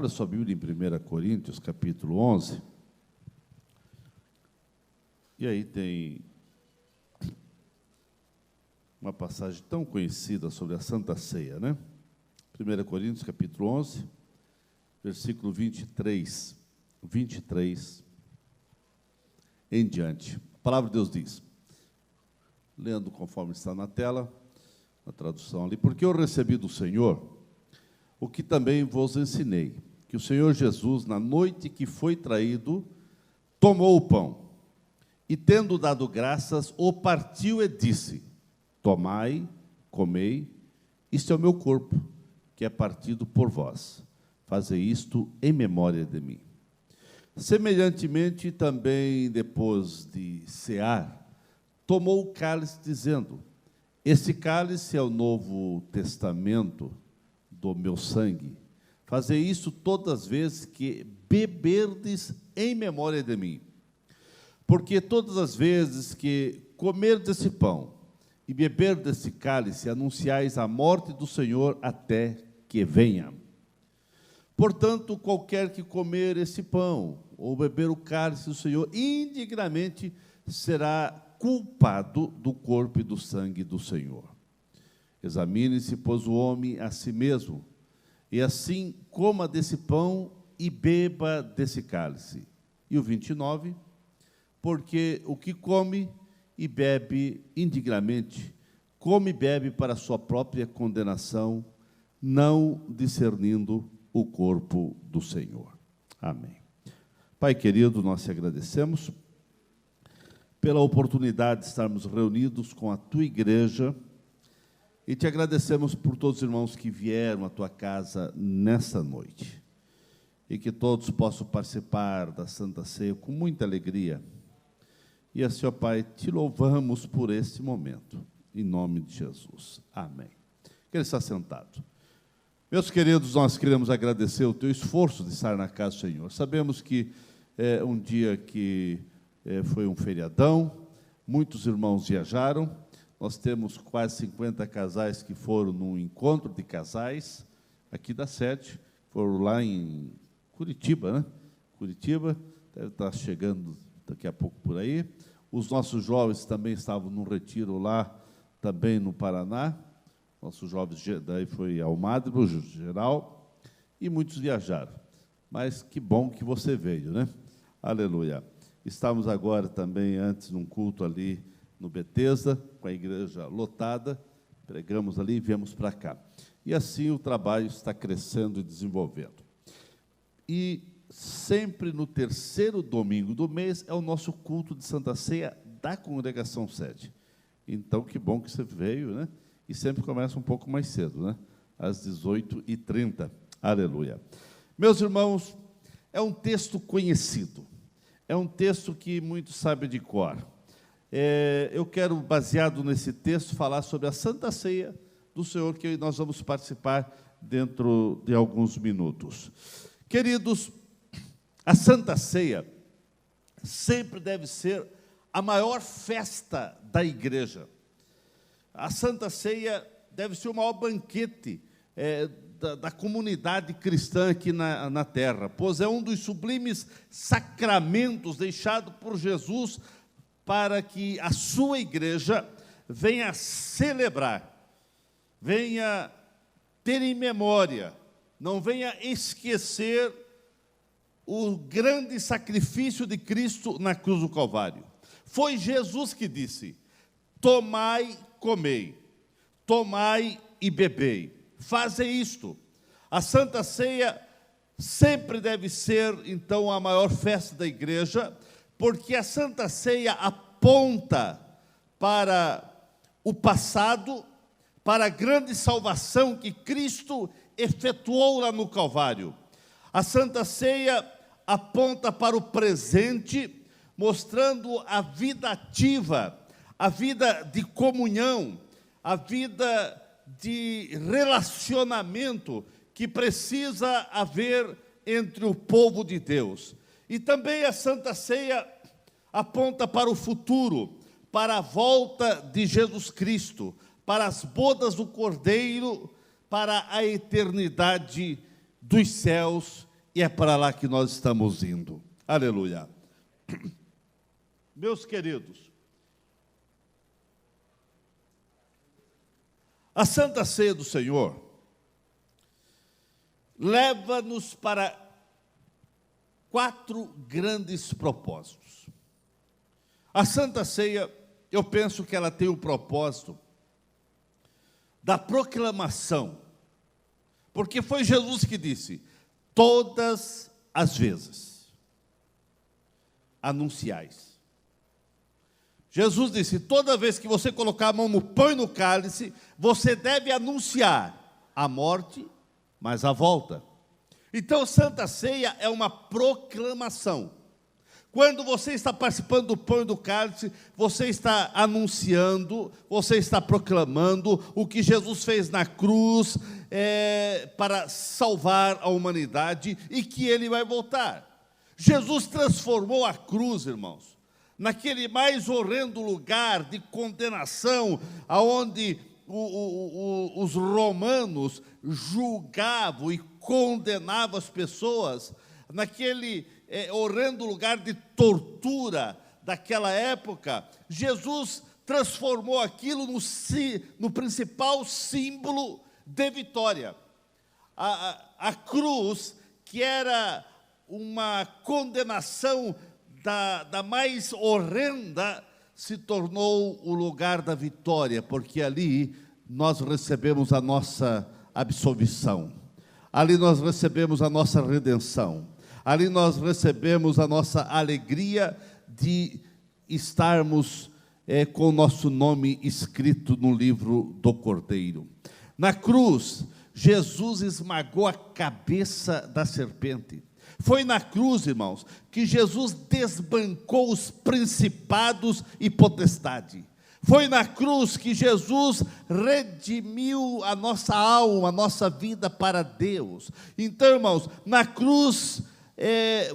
Abra sua Bíblia em 1 Coríntios, capítulo 11. E aí tem uma passagem tão conhecida sobre a Santa Ceia, né? 1 Coríntios, capítulo 11, versículo 23 em diante. A palavra de Deus diz, lendo conforme está na tela, a tradução ali, porque eu recebi do Senhor o que também vos ensinei, que o Senhor Jesus, na noite que foi traído, tomou o pão, e tendo dado graças, o partiu e disse, tomai, comei, isto é o meu corpo, que é partido por vós. Fazei isto em memória de mim. Semelhantemente, também, depois de cear, tomou o cálice, dizendo, esse cálice é o novo testamento do meu sangue. Fazei isso todas as vezes que beberdes em memória de mim. Porque todas as vezes que comerdes esse pão e beberdes desse cálice, anunciais a morte do Senhor até que venha. Portanto, qualquer que comer esse pão ou beber o cálice do Senhor, indignamente será culpado do corpo e do sangue do Senhor. Examine-se, pois, o homem a si mesmo, e assim coma desse pão e beba desse cálice. E o 29, porque o que come e bebe indignamente, come e bebe para a sua própria condenação, não discernindo o corpo do Senhor. Amém. Pai querido, nós te agradecemos pela oportunidade de estarmos reunidos com a tua igreja e te agradecemos por todos os irmãos que vieram à tua casa nessa noite e que todos possam participar da Santa Ceia com muita alegria. E assim, ó Pai, te louvamos por esse momento, em nome de Jesus. Amém. Quero estar sentado. Meus queridos, nós queremos agradecer o teu esforço de estar na casa do Senhor. Sabemos que é um dia que foi um feriadão, muitos irmãos viajaram, nós temos quase 50 casais que foram num encontro de casais, aqui da sede, foram lá em Curitiba, né? Curitiba, deve estar chegando daqui a pouco por aí. Os nossos jovens também estavam num retiro lá, também no Paraná. Nossos jovens, daí foi Almagro, geral, e muitos viajaram. Mas que bom que você veio, né? Aleluia. Estávamos agora também, antes, num culto ali no Betesda, com a igreja lotada, pregamos ali e viemos para cá. E assim o trabalho está crescendo e desenvolvendo. E sempre no terceiro domingo do mês é o nosso culto de Santa Ceia da Congregação Sede. Então, que bom que você veio, né? E sempre começa um pouco mais cedo, né? Às 18h30. Aleluia. Meus irmãos, é um texto conhecido. É um texto que muitos sabem de cor. Eu quero, baseado nesse texto, falar sobre a Santa Ceia do Senhor, que nós vamos participar dentro de alguns minutos. Queridos, a Santa Ceia sempre deve ser a maior festa da igreja. A Santa Ceia deve ser o maior banquete da comunidade cristã aqui na terra, pois é um dos sublimes sacramentos deixado por Jesus para que a sua igreja venha celebrar, venha ter em memória, não venha esquecer o grande sacrifício de Cristo na cruz do Calvário. Foi Jesus que disse, tomai, comei, tomai e bebei. Fazem isto. A Santa Ceia sempre deve ser, então, a maior festa da igreja, porque a Santa Ceia aponta para o passado, para a grande salvação que Cristo efetuou lá no Calvário. A Santa Ceia aponta para o presente, mostrando a vida ativa, a vida de comunhão, a vida de relacionamento que precisa haver entre o povo de Deus. E também a Santa Ceia aponta para o futuro, para a volta de Jesus Cristo, para as bodas do Cordeiro, para a eternidade dos céus e é para lá que nós estamos indo. Aleluia. Meus queridos, a Santa Ceia do Senhor leva-nos para 4 grandes propósitos. A Santa Ceia, eu penso que ela tem o propósito da proclamação, porque foi Jesus que disse: todas as vezes anunciais. Jesus disse: toda vez que você colocar a mão no pão e no cálice, você deve anunciar a morte, mas a volta. Então, Santa Ceia é uma proclamação. Quando você está participando do pão e do cálice, você está anunciando, você está proclamando o que Jesus fez na cruz para salvar a humanidade e que Ele vai voltar. Jesus transformou a cruz, irmãos, naquele mais horrendo lugar de condenação, aonde os romanos julgavam e condenavam as pessoas, naquele horrendo lugar de tortura daquela época. Jesus transformou aquilo no principal símbolo de vitória. A cruz, que era uma condenação da mais horrenda, se tornou o lugar da vitória, porque ali nós recebemos a nossa absolvição, ali nós recebemos a nossa redenção, ali nós recebemos a nossa alegria de estarmos com o nosso nome escrito no livro do Cordeiro. Na cruz, Jesus esmagou a cabeça da serpente. Foi na cruz, irmãos, que Jesus desbancou os principados e potestade. Foi na cruz que Jesus redimiu a nossa alma, a nossa vida para Deus. Então, irmãos, na cruz,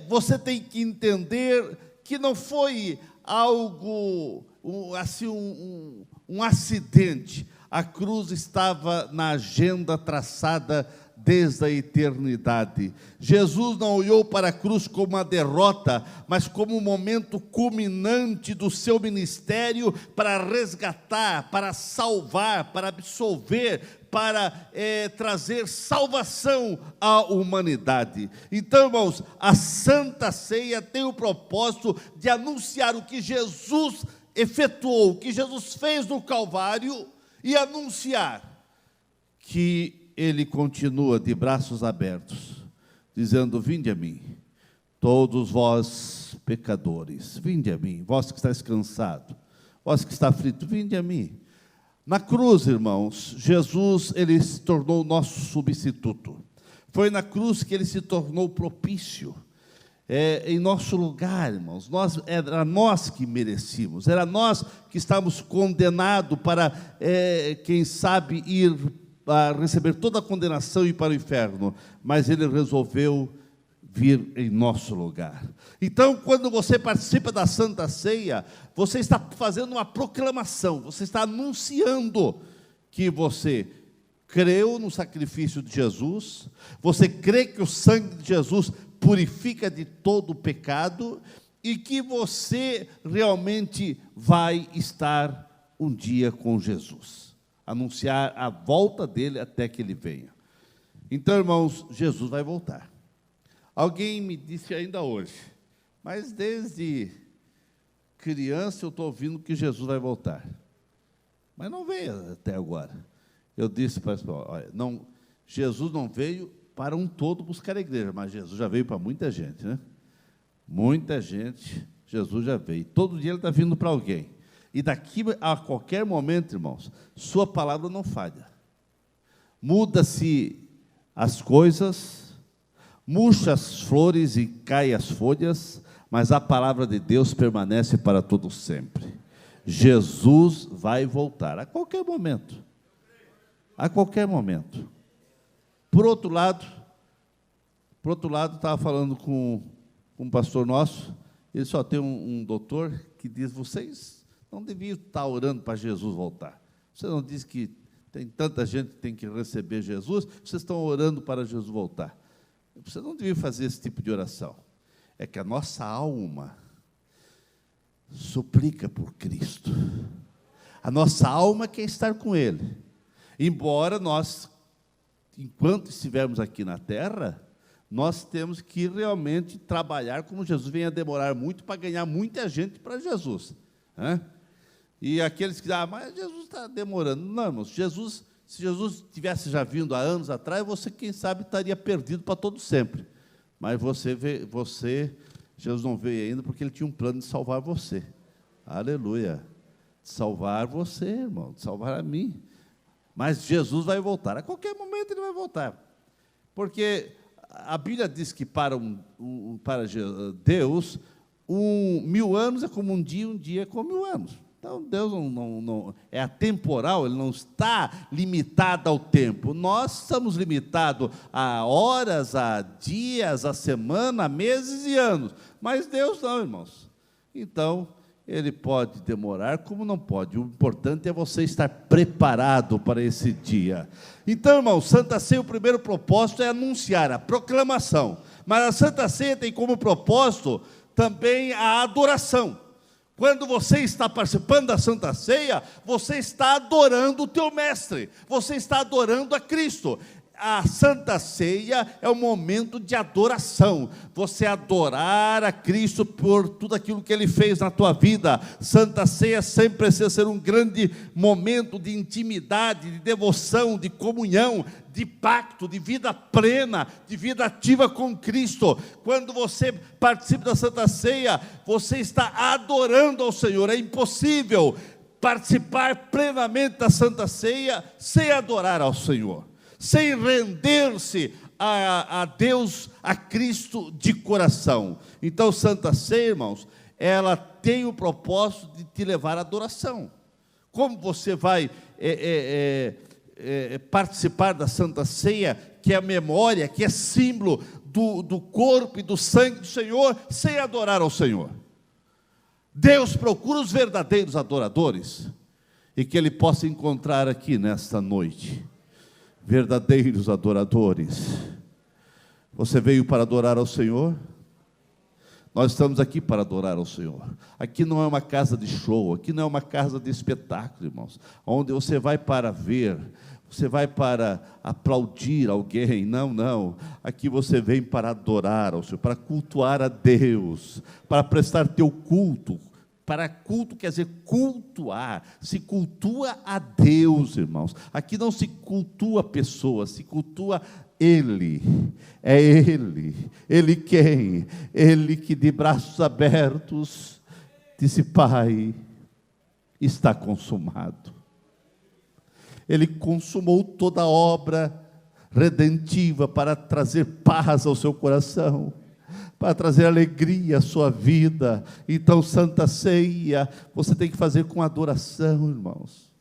você tem que entender que não foi algo, assim, um acidente. A cruz estava na agenda traçada desde a eternidade. Jesus não olhou para a cruz como uma derrota, mas como um momento culminante do seu ministério para resgatar, para salvar, para absolver, para trazer salvação à humanidade. Então, irmãos, a Santa Ceia tem o propósito de anunciar o que Jesus efetuou, o que Jesus fez no Calvário, e anunciar que Ele continua de braços abertos, dizendo: vinde a mim, todos vós pecadores, vinde a mim, vós que estáis cansado, vós que está aflito, vinde a mim. Na cruz, irmãos, Jesus, Ele se tornou o nosso substituto. Foi na cruz que Ele se tornou propício, em nosso lugar, irmãos. Era nós que merecíamos, era nós que estávamos condenados para, quem sabe, ir a receber toda a condenação e ir para o inferno, mas Ele resolveu vir em nosso lugar. Então, quando você participa da Santa Ceia, você está fazendo uma proclamação, você está anunciando que você creu no sacrifício de Jesus, você crê que o sangue de Jesus purifica de todo o pecado e que você realmente vai estar um dia com Jesus. Anunciar a volta dele até que ele venha. Então, irmãos, Jesus vai voltar. Alguém me disse ainda hoje, mas desde criança eu estou ouvindo que Jesus vai voltar, mas não veio até agora. Eu disse para o pessoal: olha, não, Jesus não veio para um todo buscar a igreja, mas Jesus já veio para muita gente, né? Muita gente, Jesus já veio. Todo dia Ele está vindo para alguém. E daqui a qualquer momento, irmãos, sua palavra não falha. Muda-se as coisas, murcha as flores e cai as folhas, mas a palavra de Deus permanece para todo sempre. Jesus vai voltar a qualquer momento. A qualquer momento. Por outro lado, estava falando com um pastor nosso, ele só tem um doutor que diz: vocês não deviam estar orando para Jesus voltar. Você não diz que tem tanta gente que tem que receber Jesus, vocês estão orando para Jesus voltar. você não devia fazer esse tipo de oração. É que a nossa alma suplica por Cristo. A nossa alma quer estar com Ele. Embora nós, enquanto estivermos aqui na terra, nós temos que realmente trabalhar como Jesus. Venha demorar muito para ganhar muita gente para Jesus, né? E aqueles que dizem, mas Jesus está demorando. Não, irmãos, se Jesus tivesse já vindo há anos atrás, você, quem sabe, estaria perdido para todo sempre. Mas Jesus não veio ainda porque Ele tinha um plano de salvar você. Aleluia. De salvar você, irmão, de salvar a mim. Mas Jesus vai voltar. A qualquer momento Ele vai voltar. Porque a Bíblia diz que para Deus, 1000 anos é como um dia é como 1000 anos. Então, Deus não é atemporal, Ele não está limitado ao tempo. Nós estamos limitados a horas, a dias, a semana, a meses e anos. Mas Deus não, irmãos. Então, Ele pode demorar, como não pode. O importante é você estar preparado para esse dia. Então, irmãos, Santa Ceia, o primeiro propósito é anunciar a proclamação. Mas a Santa Ceia tem como propósito também a adoração. Quando você está participando da Santa Ceia, você está adorando o teu mestre, você está adorando a Cristo. A Santa Ceia é um momento de adoração, você adorar a Cristo por tudo aquilo que Ele fez na tua vida. Santa Ceia sempre precisa ser um grande momento de intimidade, de devoção, de comunhão, de pacto, de vida plena, de vida ativa com Cristo. Quando você participa da Santa Ceia, você está adorando ao Senhor. É impossível participar plenamente da Santa Ceia sem adorar ao Senhor, sem render-se a Deus, a Cristo de coração. Então, Santa Ceia, irmãos, ela tem o propósito de te levar à adoração. Como você vai participar da Santa Ceia, que é a memória, que é símbolo do corpo e do sangue do Senhor, sem adorar ao Senhor? Deus procura os verdadeiros adoradores, e que Ele possa encontrar aqui nesta noite verdadeiros adoradores. Você veio para adorar ao Senhor? Nós estamos aqui para adorar ao Senhor. Aqui não é uma casa de show, aqui não é uma casa de espetáculo, irmãos, onde você vai para ver, você vai para aplaudir alguém. Não. Aqui você vem para adorar ao Senhor, para cultuar a Deus, para prestar teu culto. Para culto quer dizer cultuar, se cultua a Deus, irmãos. Aqui não se cultua pessoas, se cultua Ele. É Ele. Ele quem? Ele que de braços abertos disse: Pai, está consumado. Ele consumou toda a obra redentiva para trazer paz ao seu coração, para trazer alegria à sua vida. Então, Santa Ceia, você tem que fazer com adoração, irmãos.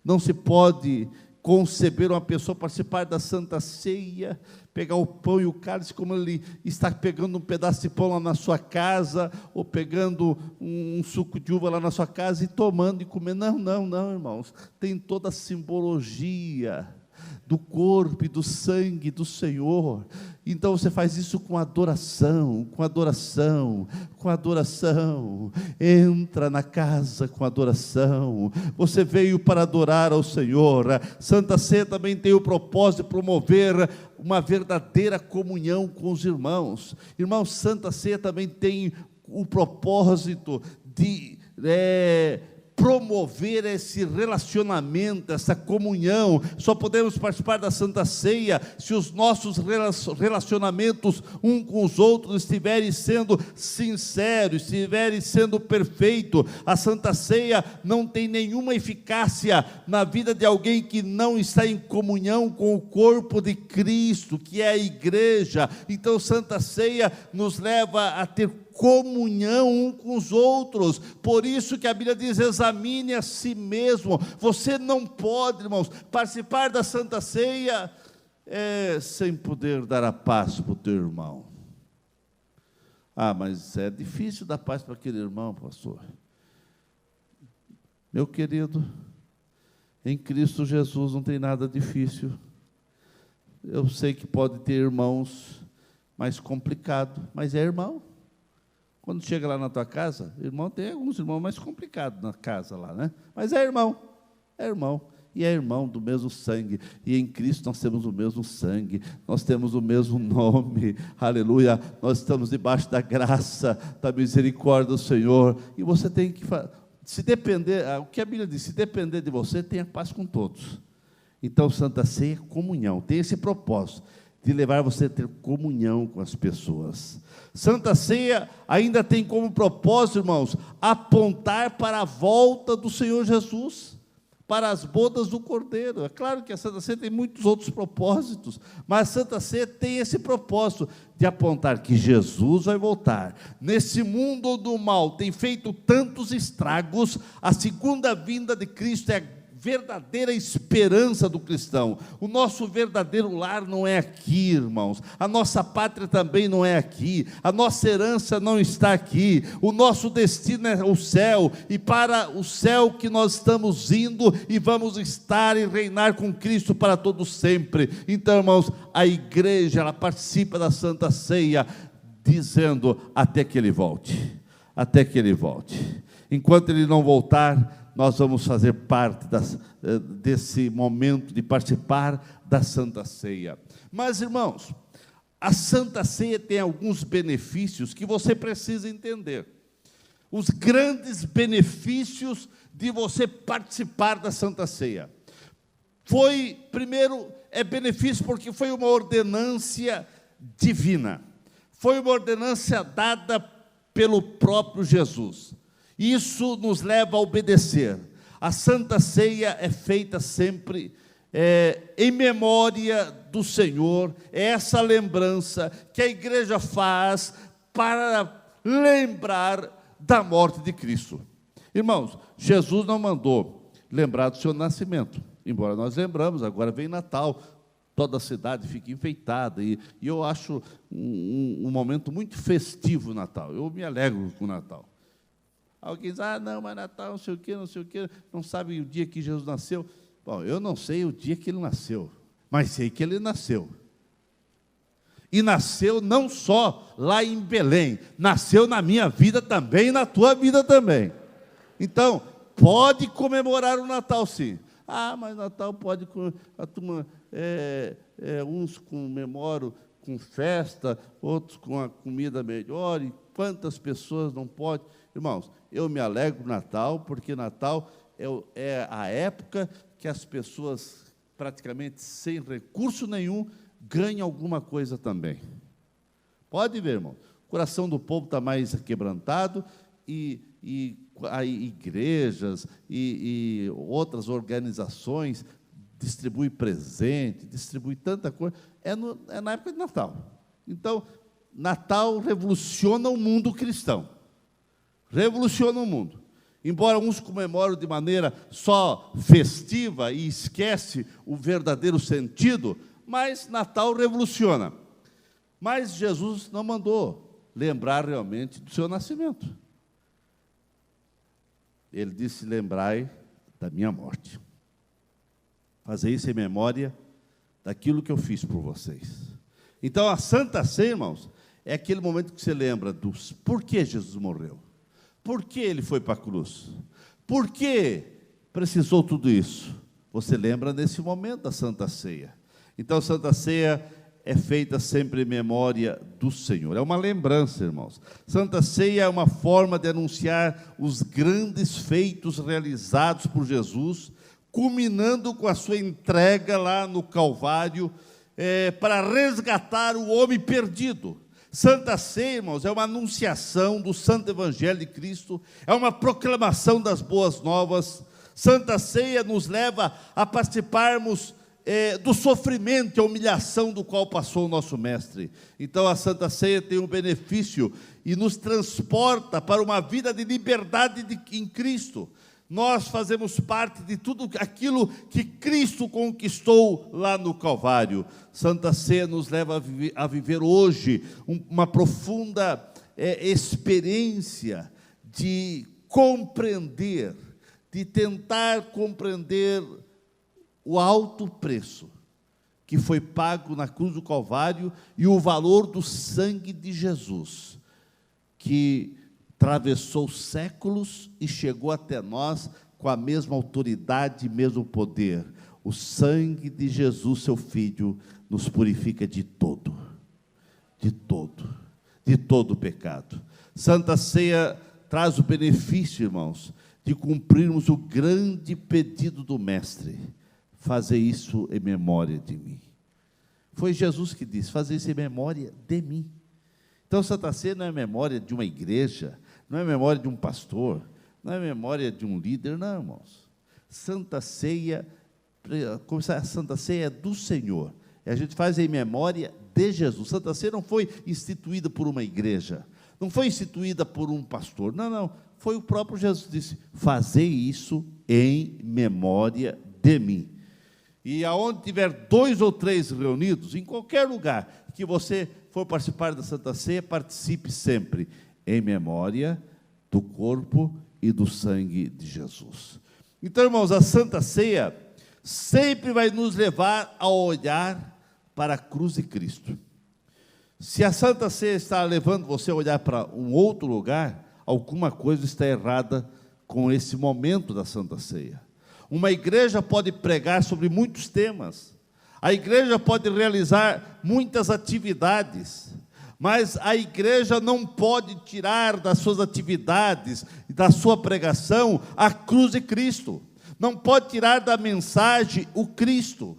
Não se pode conceber uma pessoa participar da Santa Ceia, pegar o pão e o cálice, como ele está pegando um pedaço de pão lá na sua casa, ou pegando um suco de uva lá na sua casa e tomando e comendo. Não, irmãos. Tem toda a simbologia do corpo e do sangue do Senhor. Então você faz isso com adoração, com adoração, com adoração. Entra na casa com adoração. Você veio para adorar ao Senhor. Santa Ceia também tem o propósito de promover uma verdadeira comunhão com os irmãos. Irmãos, Santa Ceia também tem o propósito de promover esse relacionamento, essa comunhão. Só podemos participar da Santa Ceia se os nossos relacionamentos um com os outros estiverem sendo sinceros, estiverem sendo perfeitos. A Santa Ceia não tem nenhuma eficácia na vida de alguém que não está em comunhão com o corpo de Cristo, que é a igreja. Então, Santa Ceia nos leva a ter comunhão um com os outros. Por isso que a Bíblia diz: examine a si mesmo. Você não pode, irmãos, participar da Santa Ceia sem poder dar a paz para o teu irmão. Mas é difícil dar paz para aquele irmão, pastor. Meu querido, em Cristo Jesus não tem nada difícil. Eu sei que pode ter irmãos mais complicado, mas é irmão. Quando chega lá na tua casa, irmão, tem alguns irmãos mais complicados na casa lá, né? Mas é irmão, e é irmão do mesmo sangue, e em Cristo nós temos o mesmo sangue, nós temos o mesmo nome, aleluia, nós estamos debaixo da graça, da misericórdia do Senhor, e você tem que, se depender, o que a Bíblia diz, se depender de você, tenha paz com todos. Então, Santa Ceia é comunhão, tem esse propósito, de levar você a ter comunhão com as pessoas. Santa Ceia ainda tem como propósito, irmãos, apontar para a volta do Senhor Jesus, para as bodas do Cordeiro. É claro que a Santa Ceia tem muitos outros propósitos, mas a Santa Ceia tem esse propósito de apontar que Jesus vai voltar. Nesse mundo do mal, tem feito tantos estragos, a segunda vinda de Cristo é a verdadeira esperança do cristão. O nosso verdadeiro lar não é aqui, irmãos. A nossa pátria também não é aqui. A nossa herança não está aqui. O nosso destino é o céu. E para o céu que nós estamos indo e vamos estar e reinar com Cristo para todo sempre. Então, irmãos, a igreja, ela participa da Santa Ceia, dizendo, até que Ele volte. Até que Ele volte. Enquanto Ele não voltar, nós vamos fazer parte desse momento de participar da Santa Ceia. Mas, irmãos, a Santa Ceia tem alguns benefícios que você precisa entender. Os grandes benefícios de você participar da Santa Ceia. Primeiro, é benefício porque foi uma ordenância divina. Foi uma ordenância dada pelo próprio Jesus. Isso nos leva a obedecer. A Santa Ceia é feita sempre em memória do Senhor. É essa lembrança que a igreja faz para lembrar da morte de Cristo. Irmãos, Jesus não mandou lembrar do seu nascimento, embora nós lembramos, agora vem Natal, toda a cidade fica enfeitada, e eu acho um momento muito festivo o Natal. Eu me alegro com o Natal. Alguém diz, não, mas Natal, não sei o quê, não sabe o dia que Jesus nasceu. Bom, eu não sei o dia que Ele nasceu, mas sei que Ele nasceu. E nasceu não só lá em Belém, nasceu na minha vida também e na tua vida também. Então, pode comemorar o Natal sim. Mas Natal pode, a turma, uns comemoram com festa, outros com a comida melhor, e quantas pessoas não podem. Irmãos, eu me alegro no Natal, porque Natal é a época que as pessoas, praticamente sem recurso nenhum, ganham alguma coisa também. Pode ver, irmão, o coração do povo está mais quebrantado, e igrejas e outras organizações distribuem presente, distribuem tanta coisa, é na época de Natal. Então, Natal revoluciona o mundo cristão. Revoluciona o mundo. Embora uns comemoram de maneira só festiva e esquece o verdadeiro sentido, mas Natal revoluciona. Mas Jesus não mandou lembrar realmente do seu nascimento. Ele disse, lembrai da minha morte. Fazer isso em memória daquilo que eu fiz por vocês. Então, a Santa Ceia, irmãos, é aquele momento que você lembra dos por que Jesus morreu. Por que Ele foi para a cruz? Por que precisou tudo isso? Você lembra nesse momento da Santa Ceia. Então, a Santa Ceia é feita sempre em memória do Senhor. É uma lembrança, irmãos. Santa Ceia é uma forma de anunciar os grandes feitos realizados por Jesus, culminando com a sua entrega lá no Calvário, para resgatar o homem perdido. Santa Ceia, irmãos, é uma anunciação do Santo Evangelho de Cristo, é uma proclamação das boas novas. Santa Ceia nos leva a participarmos do sofrimento e a humilhação do qual passou o nosso Mestre. Então a Santa Ceia tem um benefício e nos transporta para uma vida de liberdade em Cristo. Nós fazemos parte de tudo aquilo que Cristo conquistou lá no Calvário. Santa Ceia nos leva a viver hoje uma profunda experiência de compreender, de tentar compreender o alto preço que foi pago na cruz do Calvário e o valor do sangue de Jesus, que atravessou séculos e chegou até nós com a mesma autoridade e mesmo poder. O sangue de Jesus, seu Filho, nos purifica de todo pecado. Santa Ceia traz o benefício, irmãos, de cumprirmos o grande pedido do Mestre: fazer isso em memória de mim. Foi Jesus que disse: fazer isso em memória de mim. Então, Santa Ceia não é memória de uma igreja, não é memória de um pastor, não é memória de um líder, não, irmãos. Santa Ceia é do Senhor. E a gente faz em memória de Jesus. Santa Ceia não foi instituída por uma igreja, não foi instituída por um pastor, não. Foi o próprio Jesus que disse: fazei isso em memória de mim. E aonde tiver 2 ou 3 reunidos, em qualquer lugar que você for participar da Santa Ceia, participe sempre em memória do corpo e do sangue de Jesus. Então, irmãos, a Santa Ceia sempre vai nos levar a olhar para a cruz de Cristo. Se a Santa Ceia está levando você a olhar para um outro lugar, alguma coisa está errada com esse momento da Santa Ceia. Uma igreja pode pregar sobre muitos temas, a igreja pode realizar muitas atividades, mas a igreja não pode tirar das suas atividades e da sua pregação a cruz de Cristo, não pode tirar da mensagem o Cristo,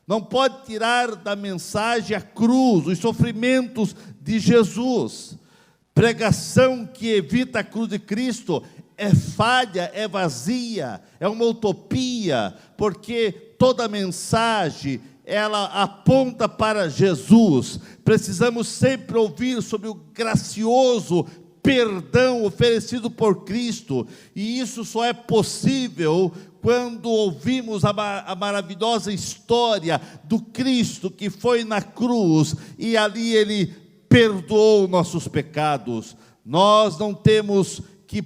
não pode tirar da mensagem a cruz, os sofrimentos de Jesus. Pregação que evita a cruz de Cristo é falha, é vazia, é uma utopia, porque toda mensagem, ela aponta para Jesus. Precisamos sempre ouvir sobre o gracioso perdão oferecido por Cristo, e isso só é possível quando ouvimos a maravilhosa história do Cristo que foi na cruz, e ali Ele perdoou nossos pecados. Nós não temos que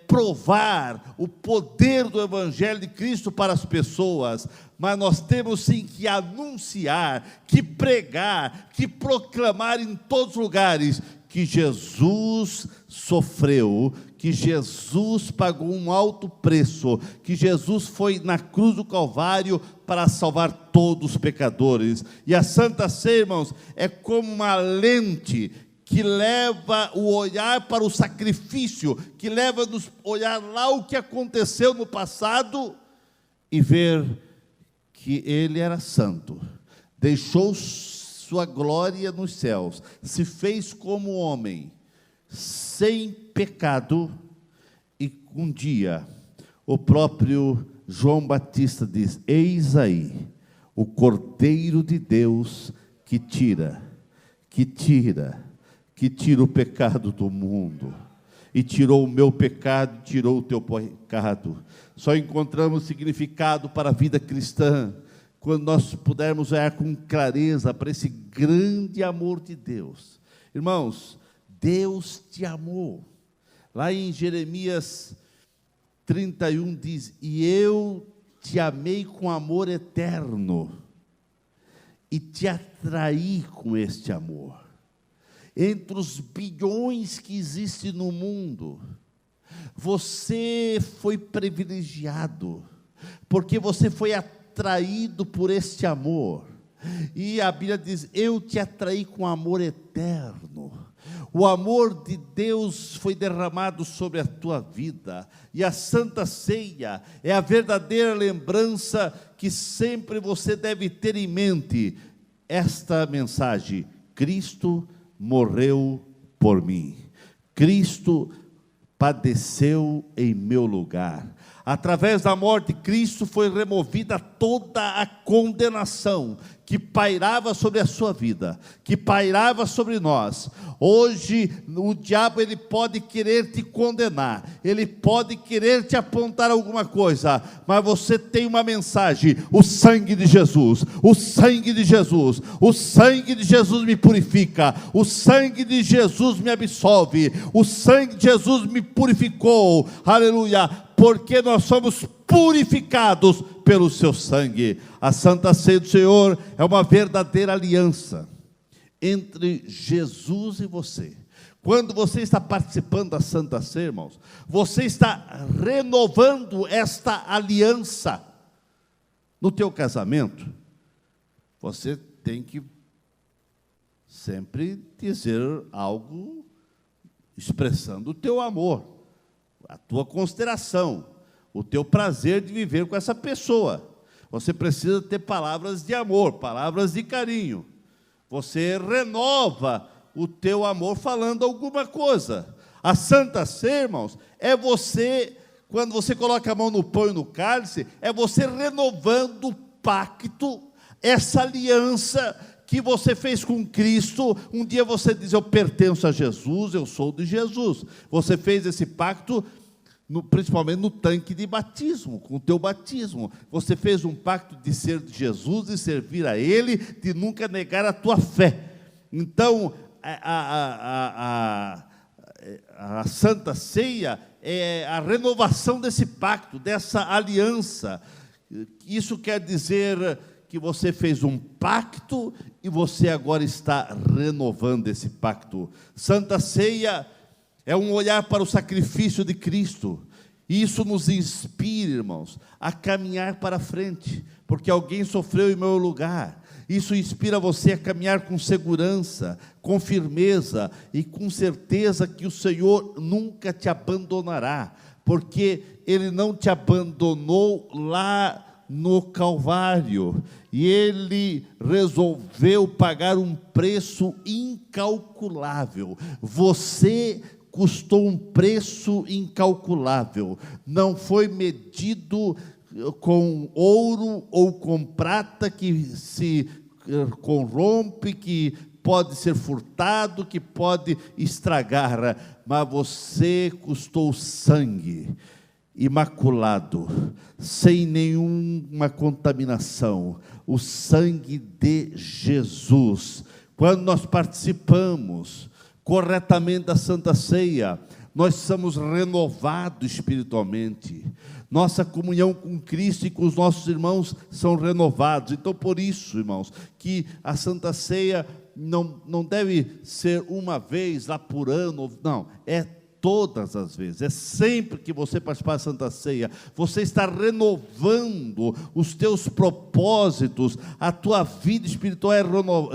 provar o poder do Evangelho de Cristo para as pessoas, mas nós temos sim que anunciar, que pregar, que proclamar em todos os lugares que Jesus sofreu, que Jesus pagou um alto preço, que Jesus foi na cruz do Calvário para salvar todos os pecadores. E a Santa Ceia, irmãos, é como uma lente que leva o olhar para o sacrifício, que leva-nos a olhar lá o que aconteceu no passado e ver que Ele era santo, deixou sua glória nos céus, se fez como homem, sem pecado, e um dia o próprio João Batista diz: eis aí o Cordeiro de Deus que tira o pecado do mundo, e tirou o meu pecado, tirou o teu pecado. Só encontramos significado para a vida cristã quando nós pudermos olhar com clareza para esse grande amor de Deus. Irmãos, Deus te amou. Lá em Jeremias 31 diz: e eu te amei com amor eterno, e te atraí com este amor. Entre os bilhões que existem no mundo, você foi privilegiado, porque você foi atraído por este amor. E a Bíblia diz: eu te atraí com amor eterno. O amor de Deus foi derramado sobre a tua vida, e a Santa Ceia é a verdadeira lembrança que sempre você deve ter em mente esta mensagem: Cristo morreu por mim, Cristo padeceu em meu lugar. Através da morte de Cristo foi removida toda a condenação que pairava sobre a sua vida, que pairava sobre nós. Hoje o diabo ele pode querer te condenar, ele pode querer te apontar alguma coisa, mas você tem uma mensagem: o sangue de Jesus, o sangue de Jesus, o sangue de Jesus me purifica, o sangue de Jesus me absolve, o sangue de Jesus me purificou, aleluia, porque nós somos purificados pelo seu sangue. A Santa Ceia do Senhor é uma verdadeira aliança entre Jesus e você. Quando você está participando da Santa Ceia, irmãos, você está renovando esta aliança. No teu casamento, você tem que sempre dizer algo expressando o teu amor, a tua consideração, o teu prazer de viver com essa pessoa. Você precisa ter palavras de amor, palavras de carinho. Você renova o teu amor falando alguma coisa. A Santa Ceia, irmãos, é você, quando você coloca a mão no pão e no cálice, é você renovando o pacto, essa aliança que você fez com Cristo. Um dia você diz: eu pertenço a Jesus, eu sou de Jesus. Você fez esse pacto, principalmente no tanque de batismo, com o teu batismo. Você fez um pacto de ser de Jesus, de servir a Ele, de nunca negar a tua fé. Então, a Santa Ceia é a renovação desse pacto, dessa aliança. Isso quer dizer que você fez um pacto e você agora está renovando esse pacto. Santa Ceia é um olhar para o sacrifício de Cristo. E isso nos inspira, irmãos, a caminhar para frente, porque alguém sofreu em meu lugar. Isso inspira você a caminhar com segurança, com firmeza e com certeza que o Senhor nunca te abandonará, porque Ele não te abandonou lá no Calvário, e Ele resolveu pagar um preço incalculável. Você custou um preço incalculável, não foi medido com ouro ou com prata que se corrompe, que pode ser furtado, que pode estragar, mas você custou sangue, imaculado, sem nenhuma contaminação, o sangue de Jesus. Quando nós participamos corretamente da Santa Ceia, nós somos renovados espiritualmente. Nossa comunhão com Cristo e com os nossos irmãos são renovados. Então, por isso, irmãos, que a Santa Ceia não deve ser uma vez lá por ano, não, é todas as vezes, é sempre que você participar da Santa Ceia, você está renovando os teus propósitos, a tua vida espiritual é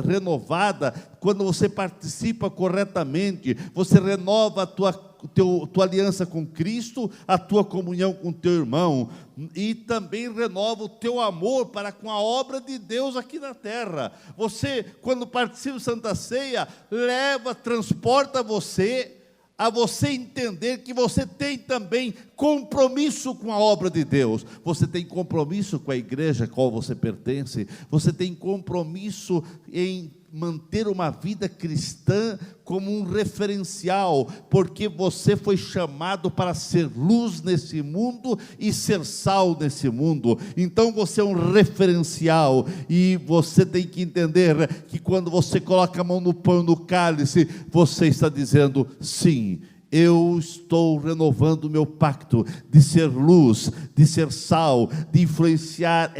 renovada. Quando você participa corretamente, você renova a tua aliança com Cristo, a tua comunhão com teu irmão, e também renova o teu amor para com a obra de Deus aqui na terra. Você, quando participa da Santa Ceia, transporta você a você entender que você tem também compromisso com a obra de Deus. Você tem compromisso com a igreja a qual você pertence. Você tem compromisso em manter uma vida cristã como um referencial, porque você foi chamado para ser luz nesse mundo e ser sal nesse mundo. Então você é um referencial, e você tem que entender que quando você coloca a mão no pão e no cálice, você está dizendo: sim, eu estou renovando o meu pacto de ser luz, de ser sal, de influenciar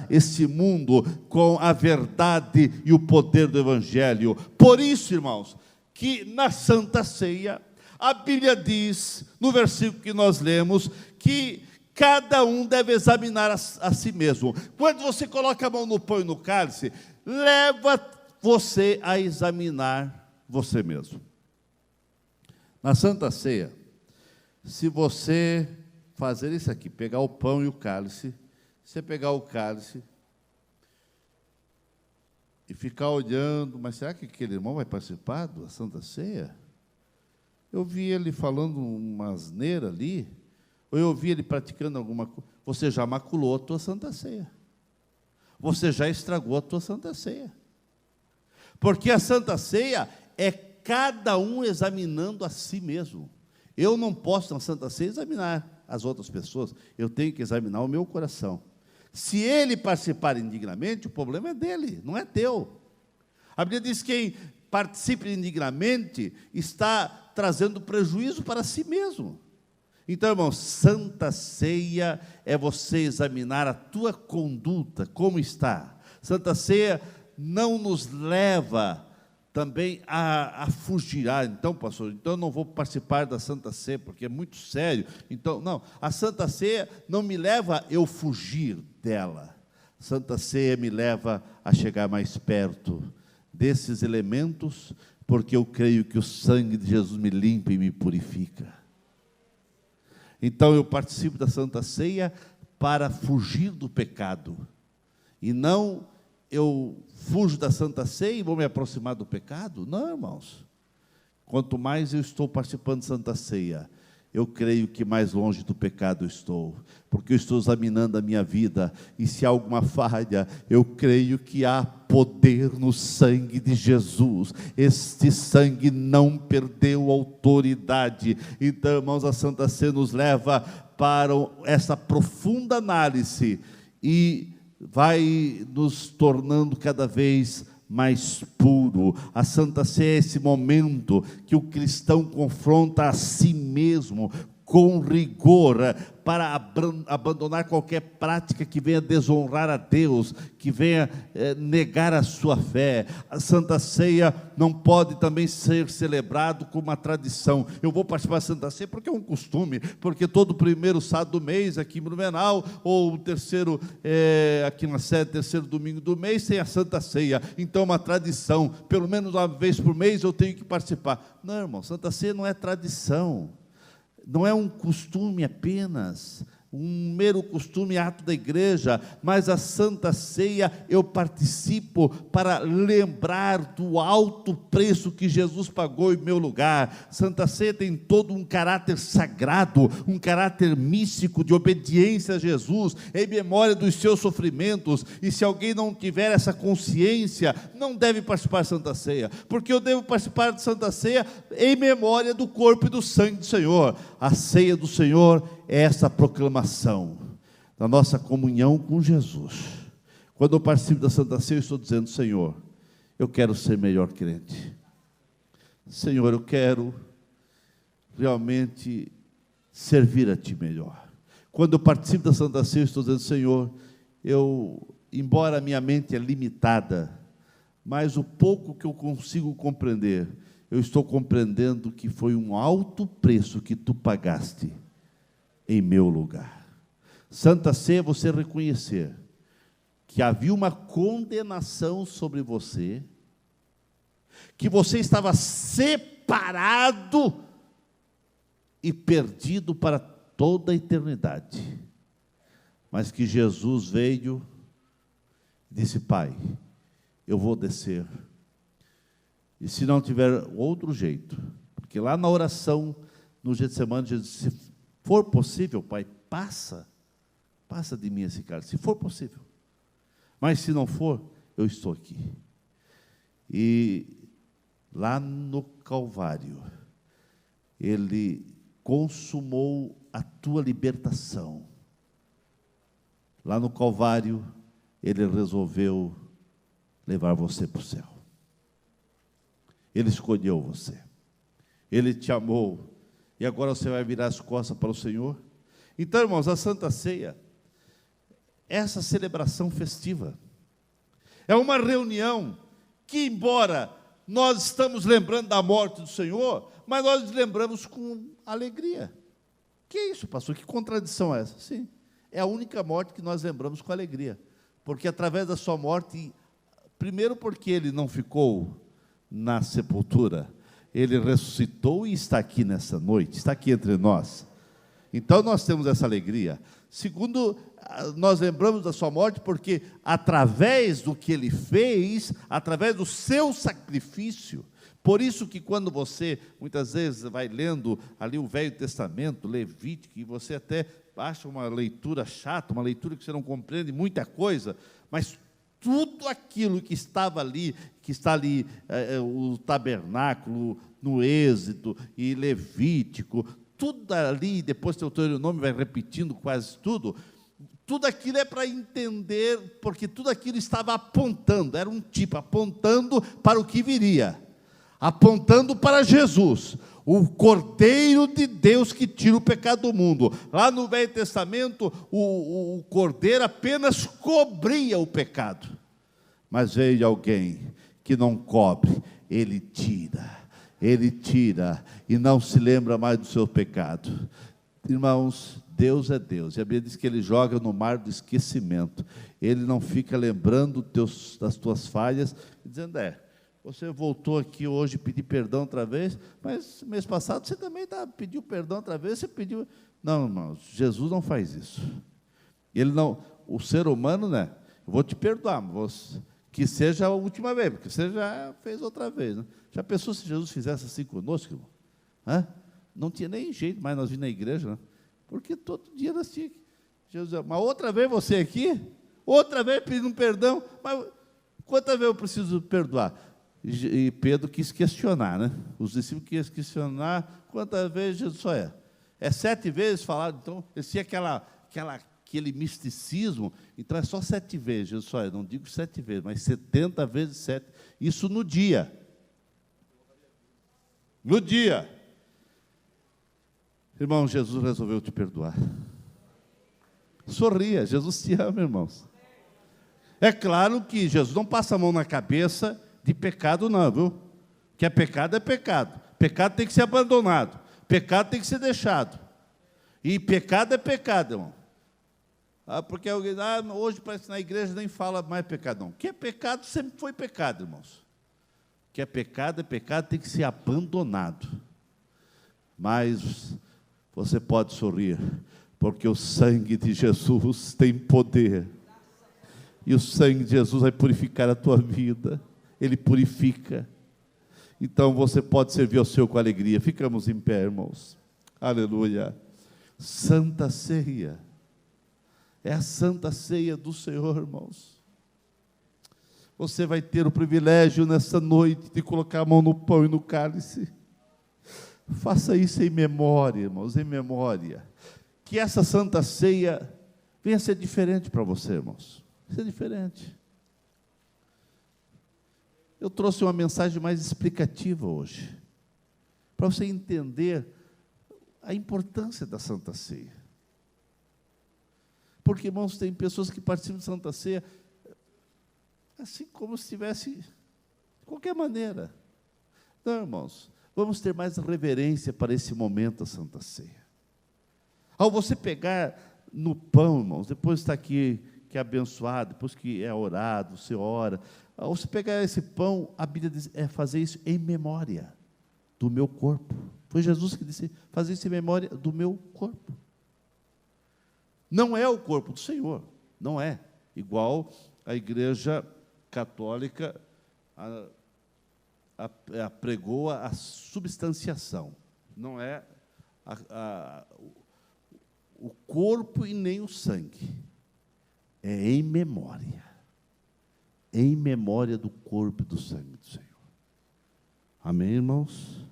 este mundo com a verdade e o poder do Evangelho. Por isso, irmãos, que na Santa Ceia, a Bíblia diz, no versículo que nós lemos, que cada um deve examinar a si mesmo. Quando você coloca a mão no pão e no cálice, leva você a examinar você mesmo. Na Santa Ceia, se você fazer isso aqui, pegar o pão e o cálice, você pegar o cálice e ficar olhando, mas será que aquele irmão vai participar da Santa Ceia? Eu vi ele falando uma asneira ali, ou eu vi ele praticando alguma coisa. Você já maculou a tua Santa Ceia. Você já estragou a tua Santa Ceia. Porque a Santa Ceia é cada um examinando a si mesmo. Eu não posso, na Santa Ceia, examinar as outras pessoas. Eu tenho que examinar o meu coração. Se ele participar indignamente, o problema é dele, não é teu. A Bíblia diz que quem participa indignamente está trazendo prejuízo para si mesmo. Então, irmãos, Santa Ceia é você examinar a tua conduta, como está. Santa Ceia não nos leva também a fugir. Então, pastor, então eu não vou participar da Santa Ceia, porque é muito sério. Então, não, a Santa Ceia não me leva a eu fugir dela. Santa Ceia me leva a chegar mais perto desses elementos, porque eu creio que o sangue de Jesus me limpa e me purifica. Então eu participo da Santa Ceia para fugir do pecado, e não eu fujo da Santa Ceia e vou me aproximar do pecado. Não, irmãos, quanto mais eu estou participando da Santa Ceia, eu creio que mais longe do pecado estou, porque eu estou examinando a minha vida, e se há alguma falha, eu creio que há poder no sangue de Jesus. Este sangue não perdeu autoridade. Então, irmãos, a Santa Ceia nos leva para essa profunda análise, e vai nos tornando cada vez mais puro. A Santa Ceia é esse momento que o cristão confronta a si mesmo com rigor, para abandonar qualquer prática que venha desonrar a Deus, que venha negar a sua fé. A Santa Ceia não pode também ser celebrado como uma tradição. Eu vou participar da Santa Ceia porque é um costume, porque todo primeiro sábado do mês, aqui em Blumenau, ou o terceiro, aqui na sede, terceiro domingo do mês, tem a Santa Ceia. Então é uma tradição, pelo menos uma vez por mês eu tenho que participar. Não, irmão, Santa Ceia não é tradição. Não é um costume apenas, um mero costume, ato da igreja, mas a Santa Ceia eu participo para lembrar do alto preço que Jesus pagou em meu lugar. Santa Ceia tem todo um caráter sagrado, um caráter místico de obediência a Jesus, em memória dos seus sofrimentos. E se alguém não tiver essa consciência, não deve participar da Santa Ceia, porque eu devo participar da Santa Ceia em memória do corpo e do sangue do Senhor. A ceia do Senhor é essa proclamação da nossa comunhão com Jesus. Quando eu participo da Santa Ceia, eu estou dizendo: Senhor, eu quero ser melhor crente. Senhor, eu quero realmente servir a Ti melhor. Quando eu participo da Santa Ceia, eu estou dizendo: Senhor, embora a minha mente é limitada, mas o pouco que eu consigo compreender, eu estou compreendendo que foi um alto preço que Tu pagaste em meu lugar. Santa Ceia é você reconhecer que havia uma condenação sobre você, que você estava separado e perdido para toda a eternidade, mas que Jesus veio e disse: Pai, eu vou descer, e se não tiver outro jeito, porque lá na oração, no Getsemane, Jesus disse: se for possível, Pai, passa de mim esse cálice, se for possível, mas se não for, eu estou aqui. E lá no Calvário, Ele consumou a tua libertação. Lá no Calvário, Ele resolveu levar você para o céu. Ele escolheu você, Ele te amou, e agora você vai virar as costas para o Senhor. Então, irmãos, a Santa Ceia, essa celebração festiva, é uma reunião que, embora nós estamos lembrando da morte do Senhor, mas nós lembramos com alegria. Que é isso, pastor? Que contradição é essa? Sim, é a única morte que nós lembramos com alegria, porque através da sua morte, primeiro porque Ele não ficou na sepultura, Ele ressuscitou e está aqui nessa noite, está aqui entre nós. Então nós temos essa alegria. Segundo, nós lembramos da sua morte porque através do que Ele fez, através do seu sacrifício. Por isso que quando você, muitas vezes, vai lendo ali o Velho Testamento, Levítico, e você até acha uma leitura chata, uma leitura que você não compreende muita coisa, mas tudo aquilo que estava ali, que está ali, o tabernáculo, no Êxodo e Levítico, tudo ali, depois Deuteronômio vai repetindo quase tudo aquilo é para entender, porque tudo aquilo estava apontando, era um tipo, apontando para o que viria, apontando para Jesus, o Cordeiro de Deus que tira o pecado do mundo. Lá no Velho Testamento, o Cordeiro apenas cobria o pecado. Mas veio alguém que não cobre, ele tira e não se lembra mais do seu pecado. Irmãos, Deus é Deus, e a Bíblia diz que Ele joga no mar do esquecimento. Ele não fica lembrando das tuas falhas, dizendo, você voltou aqui hoje pedir perdão outra vez, mas mês passado você também pediu perdão outra vez, você pediu... Não, irmãos, Jesus não faz isso. Ele não, o ser humano, né? Eu vou te perdoar, mas que seja a última vez, porque você já fez outra vez, né? Já pensou se Jesus fizesse assim conosco, irmão? Não tinha nem jeito mais nós vir na igreja, né? Porque todo dia nós tínhamos que... Jesus, mas outra vez você aqui? Outra vez pedindo perdão? Mas quantas vezes eu preciso perdoar? E Pedro quis questionar, né? Os discípulos quis questionar quantas vezes Jesus só é. É 7 vezes falado, então, esse aquele misticismo, então é só 7 vezes, Jesus só é, não digo 7 vezes, mas 70 vezes 7, isso no dia. No dia. Irmão, Jesus resolveu te perdoar. Sorria, Jesus te ama, irmãos. É claro que Jesus não passa a mão na cabeça de pecado não, viu? Que é pecado. Pecado tem que ser abandonado. Pecado tem que ser deixado. E pecado é pecado, irmão. Porque alguém, hoje parece que na igreja nem fala mais pecado, não. Que é pecado, sempre foi pecado, irmãos. Que é pecado, tem que ser abandonado. Mas você pode sorrir, porque o sangue de Jesus tem poder. E o sangue de Jesus vai purificar a tua vida. Ele purifica. Então você pode servir ao Senhor com alegria. Ficamos em pé, irmãos. Aleluia. Santa Ceia. É a Santa Ceia do Senhor, irmãos. Você vai ter o privilégio nessa noite de colocar a mão no pão e no cálice. Faça isso em memória, irmãos, em memória. Que essa Santa Ceia venha a ser diferente para você, irmãos. Ser diferente. Eu trouxe uma mensagem mais explicativa hoje, para você entender a importância da Santa Ceia. Porque, irmãos, tem pessoas que participam da Santa Ceia assim como se estivesse de qualquer maneira. Não, irmãos, vamos ter mais reverência para esse momento da Santa Ceia. Ao você pegar no pão, irmãos, depois está aqui, que é abençoado, depois que é orado, você ora. Ao você pegar esse pão, a Bíblia diz, fazer isso em memória do meu corpo. Foi Jesus que disse, fazer isso em memória do meu corpo. Não é o corpo do Senhor, não é. Igual a Igreja Católica pregou a substanciação. Não é o corpo e nem o sangue. É em memória. Em memória do corpo e do sangue do Senhor. Amém, irmãos?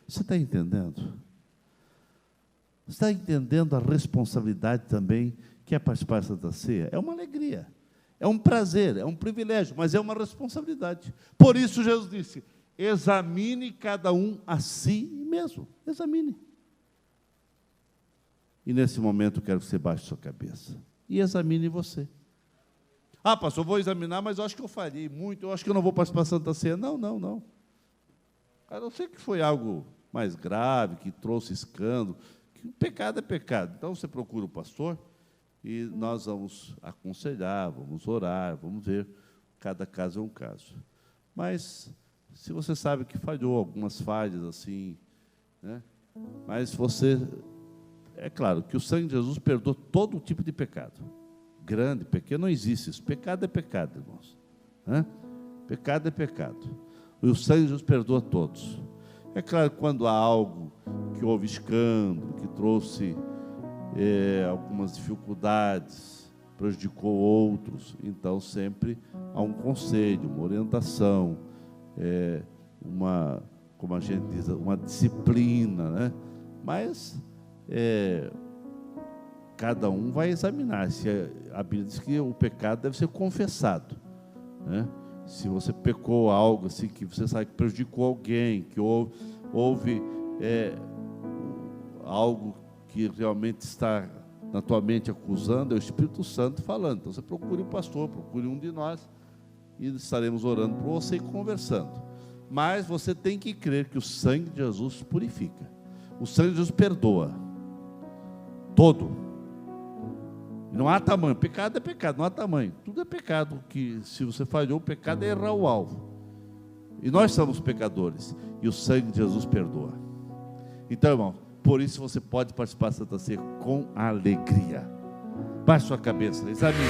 Você está entendendo? Você está entendendo a responsabilidade também que é participar da Santa Ceia? É uma alegria, é um prazer, é um privilégio, mas é uma responsabilidade. Por isso Jesus disse, examine cada um a si mesmo. Examine. E nesse momento eu quero que você baixe sua cabeça e examine você. Pastor, vou examinar, mas eu acho que eu falhei muito, eu acho que eu não vou participar da Santa Ceia. Não. A não ser que foi algo mais grave, que trouxe escândalo, que o pecado é pecado. Então você procura o pastor e nós vamos aconselhar, vamos orar, vamos ver, cada caso é um caso. Mas, se você sabe que falhou, algumas falhas assim, né? Mas você, é claro, que o sangue de Jesus perdoa todo tipo de pecado. Grande, pequeno, não existe isso. Pecado é pecado, irmãos. Pecado é pecado. E o sangue de Jesus perdoa todos. É claro que quando há algo que houve escândalo, que trouxe algumas dificuldades, prejudicou outros, então sempre há um conselho, uma orientação, como a gente diz, uma disciplina, né? Mas cada um vai examinar. Se a Bíblia diz que o pecado deve ser confessado, né? Se você pecou algo assim, que você sabe que prejudicou alguém, que houve algo que realmente está na tua mente acusando, é o Espírito Santo falando. Então você procure o pastor, procure um de nós, e estaremos orando por você e conversando. Mas você tem que crer que o sangue de Jesus purifica. O sangue de Jesus perdoa todo. Não há tamanho. Pecado é pecado, não há tamanho. Tudo é pecado. Que se você falhou, o pecado é errar o alvo. E nós somos pecadores. E o sangue de Jesus perdoa. Então, irmão, por isso você pode participar da Santa Ceia com alegria. Baixe sua cabeça, examine.